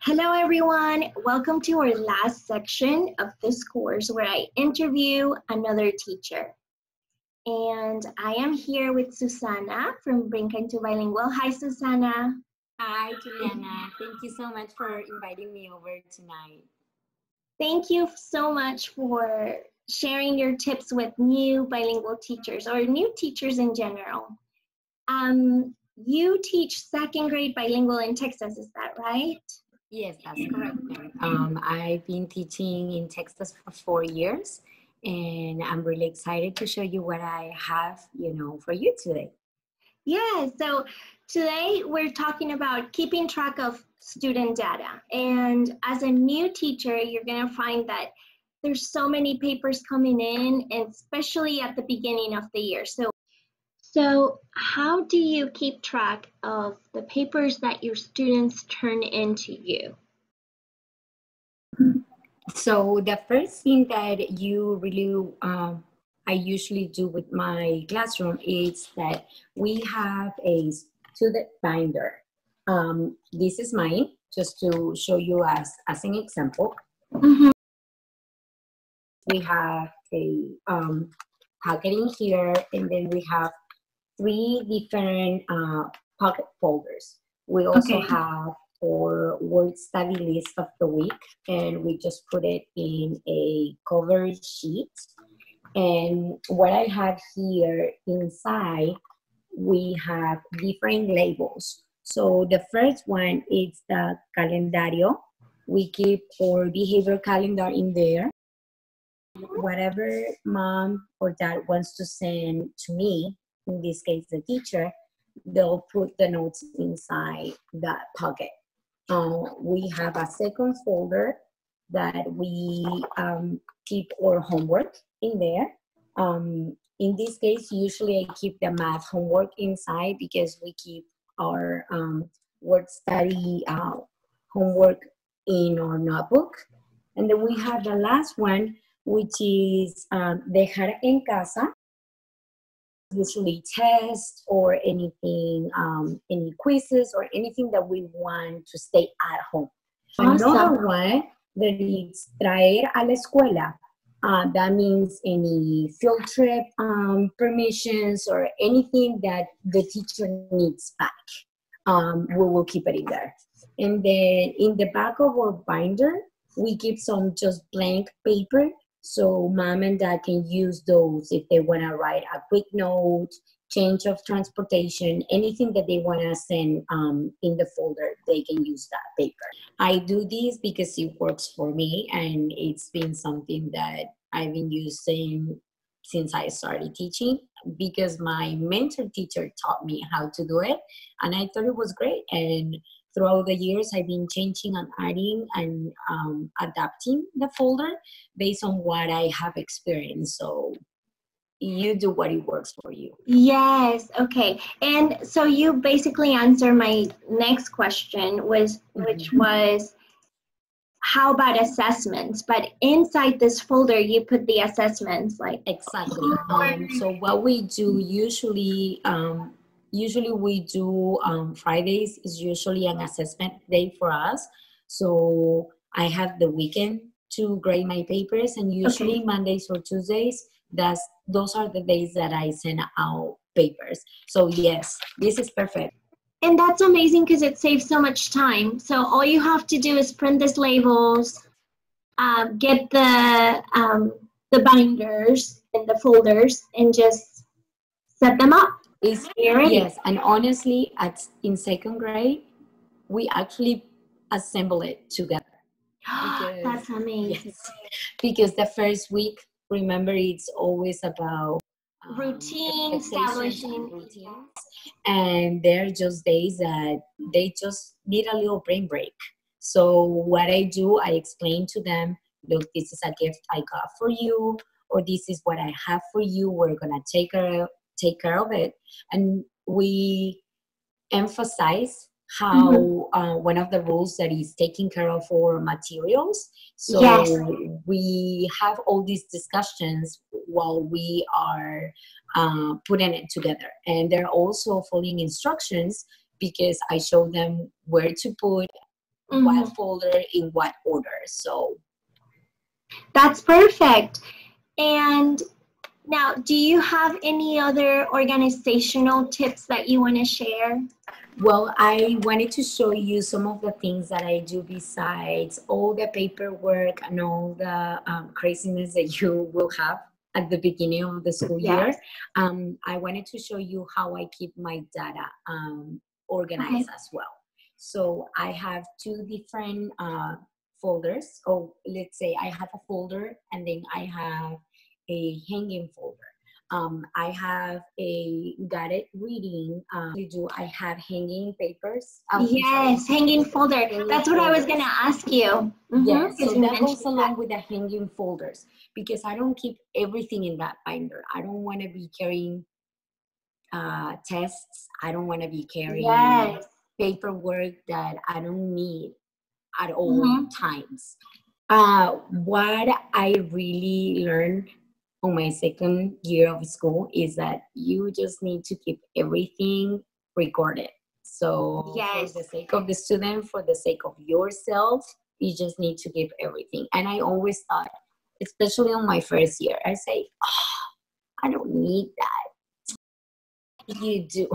Hello, everyone. Welcome to our last section of this course where I interview another teacher. And I am here with Susana from Brinca to Bilingual. Hi, Susana. Hi, Juliana. Thank you so much for inviting me over tonight. Thank you so much for sharing your tips with new bilingual teachers or new teachers in general. You teach second grade bilingual in Texas, is that right? Yes, that's correct, ma'am. I've been teaching in Texas for 4 years, and I'm really excited to show you what I have, for you today. Yeah, so today we're talking about keeping track of student data. And as a new teacher, you're going to find that there's so many papers coming in, and especially at the beginning of the year. So how do you keep track of the papers that your students turn into you? So the first thing that I usually do with my classroom is that we have a student binder. This is mine, just to show you as an example. Mhm. We have a pocket in here, and then we have three different pocket folders. We also have our word study list of the week, and we just put it in a cover sheet. And what I have here inside, we have different labels. So the first one is the calendario. We keep our behavior calendar in there. Whatever mom or dad wants to send to me, in this case the teacher, they'll put the notes inside that pocket. We have a second folder that we keep our homework in there. In this case, usually I keep the math homework inside because we keep our word study homework in our notebook. And then we have the last one, which is dejar en casa, usually tests or anything, any quizzes or anything that we want to stay at home. Awesome. Another one that is traer a la escuela. That means any field trip permissions or anything that the teacher needs back. We will keep it in there. And then in the back of our binder, we keep some just blank paper so mom and dad can use those if they want to write a quick note, change of transportation, anything that they want to send in the folder, they can use that paper. I do this because it works for me, and it's been something that I've been using since I started teaching, because my mentor teacher taught me how to do it, and I thought it was great. And throughout the years, I've been changing and adding and adapting the folder based on what I have experienced. So you do what it works for you. Yes, okay. And so you basically answered my next question, which was, how about assessments? But inside this folder, you put the assessments, like Exactly. So what we do usually, we do Fridays is usually an assessment day for us. So I have the weekend to grade my papers, and usually Mondays or Tuesdays, those are the days that I send out papers. So yes, this is perfect. And that's amazing because it saves so much time. So all you have to do is print these labels, get the binders and the folders, and just set them up. Yes, and honestly, in second grade, we actually assemble it together. That's amazing. Yes, because the first week, remember, it's always about Routine, establishing routines, and they're just days that they just need a little brain break. So what I do, I explain to them, look, this is a gift I got for you, or this is what I have for you. We're gonna take care of it, and we emphasize how one of the rules that is taking care of our materials. So we have all these discussions while we are putting it together, and they're also following instructions because I show them where to put what folder in what order. So that's perfect. And now, do you have any other organizational tips that you want to share? Well, I wanted to show you some of the things that I do besides all the paperwork and all the craziness that you will have at the beginning of the school year. I wanted to show you how I keep my data organized as well. So I have two different folders. Oh, let's say I have a folder and then I have a hanging folder. I have a guided reading. I have hanging papers. Yes, hanging folder. That's what I was going to ask you. Yes, so that goes along with the hanging folders because I don't keep everything in that binder. I don't want to be carrying tests. I don't want to be carrying paperwork that I don't need at all times. What I really learned on my second year of school is that you just need to keep everything recorded. So for the sake of the student, for the sake of yourself, you just need to keep everything. And I always thought, especially on my first year, I say, oh, I don't need that. You do.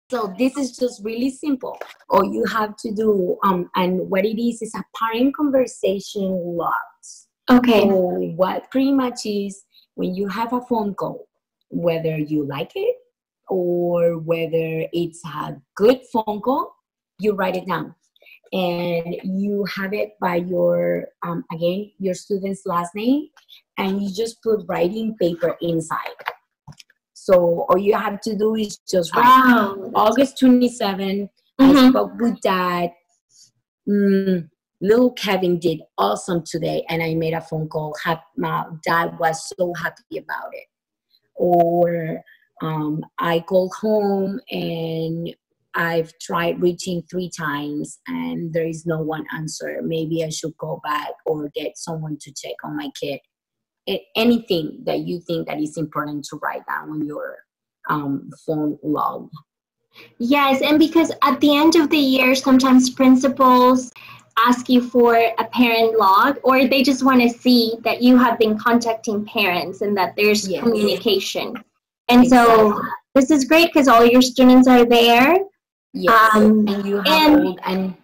So this is just really simple. All you have to do, and what it is a parent conversation logs. Okay. So what pretty much is when you have a phone call, whether you like it or whether it's a good phone call, you write it down. And you have it by your, again, your student's last name, and you just put writing paper inside. So all you have to do is just write August 27, I spoke with Dad. Little Kevin did awesome today, and I made a phone call. Dad was so happy about it. Or I called home and I've tried reaching 3 times and there is no one answer. Maybe I should go back or get someone to check on my kid. Anything that you think that is important to write down on your phone log. Yes, and because at the end of the year, sometimes principals ask you for a parent log, or they just want to see that you have been contacting parents and that there's communication. And so this is great because all your students are there. Yes, and you have and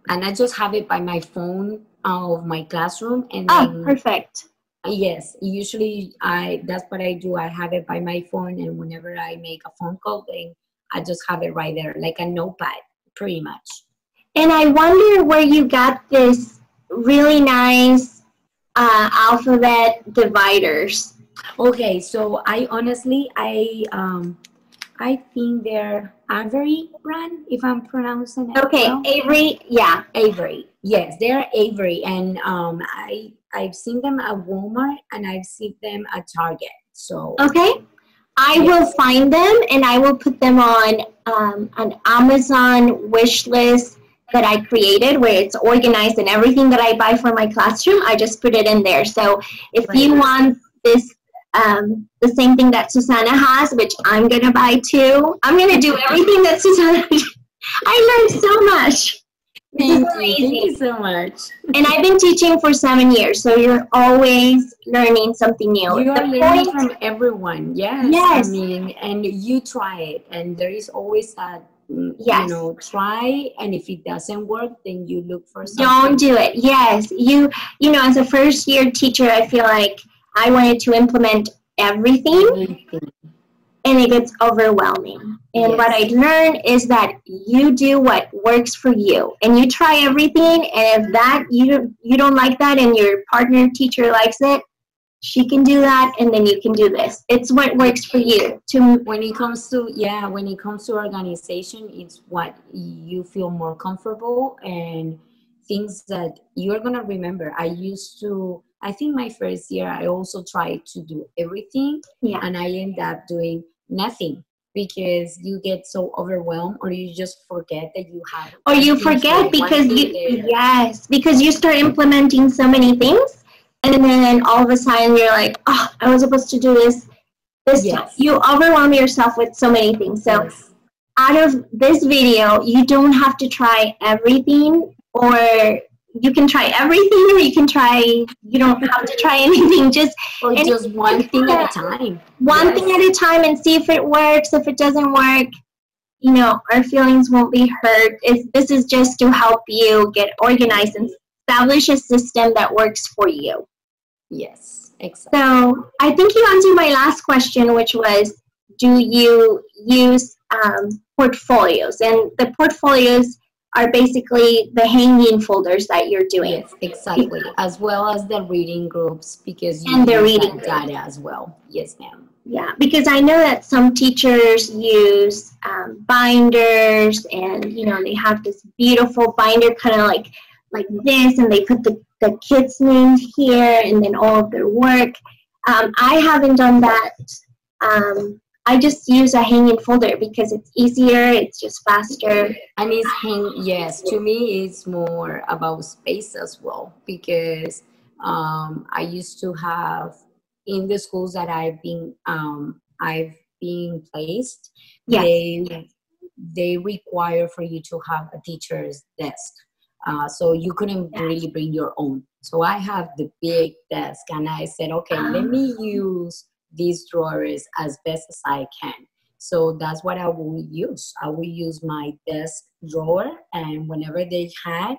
I just have it by my phone of my classroom. And then, perfect. Yes, usually that's what I do. I have it by my phone, and whenever I make a phone call, then I just have it right there, like a notepad, pretty much. And I wonder where you got this really nice alphabet dividers. Okay, so I honestly, I think they're Avery brand, if I'm pronouncing it well. Avery, yeah. Avery, yes, they're Avery, and I've seen them at Walmart and I've seen them at Target. So I will find them and I will put them on an Amazon wish list that I created where it's organized, and everything that I buy for my classroom, I just put it in there. So if you want this, the same thing that Susana has, which I'm going to buy too, I'm going to do everything that Susana I learned so much. Thank you so much. And I've been teaching for 7 years, so you're always learning something new. You are learning from everyone, yes. I mean, and you try it, and there is always that, you know, try, and if it doesn't work, then you look for something. Don't do it. Yes, you know, as a first-year teacher, I feel like I wanted to implement everything. And it gets overwhelming. And what I learned is that you do what works for you, and you try everything. And if that you don't like that, and your partner teacher likes it, she can do that, and then you can do this. It's what works for you. When it comes to organization, it's what you feel more comfortable and things that you're gonna remember. I think my first year I also tried to do everything, and I end up doing nothing because you get so overwhelmed, or you just forget that you have. Or you forget because because you start implementing so many things, and then all of a sudden you're like, oh, I was supposed to do this time. You overwhelm yourself with so many things. So out of this video, you don't have to try everything, or you can try everything, or you don't have to try anything. Or just one thing at a time. One thing at a time, and see if it works. If it doesn't work, our feelings won't be hurt. This is just to help you get organized and establish a system that works for you. Yes, exactly. So I think you answered my last question, which was, do you use portfolios? And the portfolios are basically the hanging folders that you're doing. Yes, exactly. As well as the reading groups, because you and the use reading that data as well. Yes, ma'am. Yeah, because I know that some teachers use binders, and they have this beautiful binder, kind of like this, and they put the kids' names here, and then all of their work. I haven't done that. I just use a hanging folder because it's easier, it's just faster. And yes, to me it's more about space as well, because I used to have, in the schools that I've been placed, Yes. they require for you to have a teacher's desk. So you couldn't really bring your own. So I have the big desk, and I said, okay, let me use these drawers as best as I can. So that's what I will use. I will use my desk drawer, and whenever they had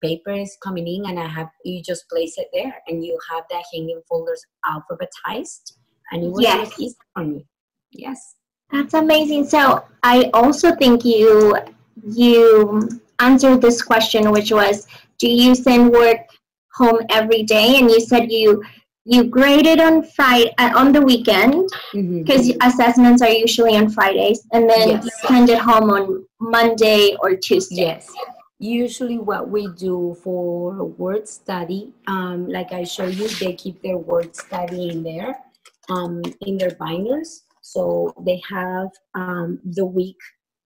papers coming in, and you just place it there, and you have that hanging folders alphabetized, and it was just easy for me. Yes. That's amazing. So I also think you answered this question, which was, do you send work home every day? And you said you graded on Friday, on the weekend, because assessments are usually on Fridays, and then you send it home on Monday or Tuesday. Yes. Usually what we do for word study, like I showed you, they keep their word study in there, in their binders. So they have the week,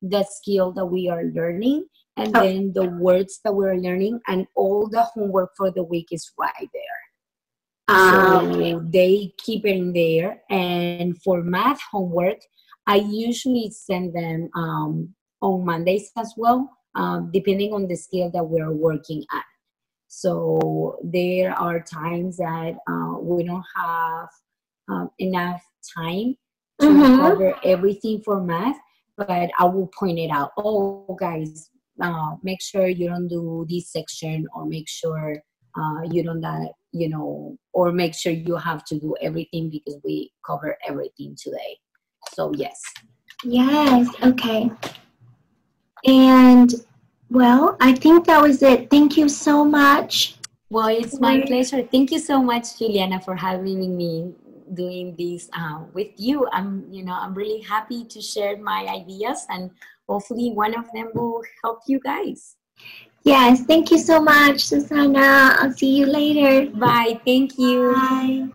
the skill that we are learning, and then the words that we're learning, and all the homework for the week is right there. So they keep it in there. And for math homework, I usually send them on Mondays as well, depending on the skill that we're working at. So there are times that we don't have enough time to cover everything for math, but I will point it out. Oh, guys, make sure you don't do this section, or make sure you don't that, or make sure you have to do everything, because we cover everything today. So yes. Yes. Okay. And well, I think that was it. Thank you so much. Well, it's my pleasure. Thank you so much, Juliana, for having me doing this with you. I'm really happy to share my ideas, and hopefully one of them will help you guys. Yes, thank you so much, Susana. I'll see you later. Bye. Thank you. Bye.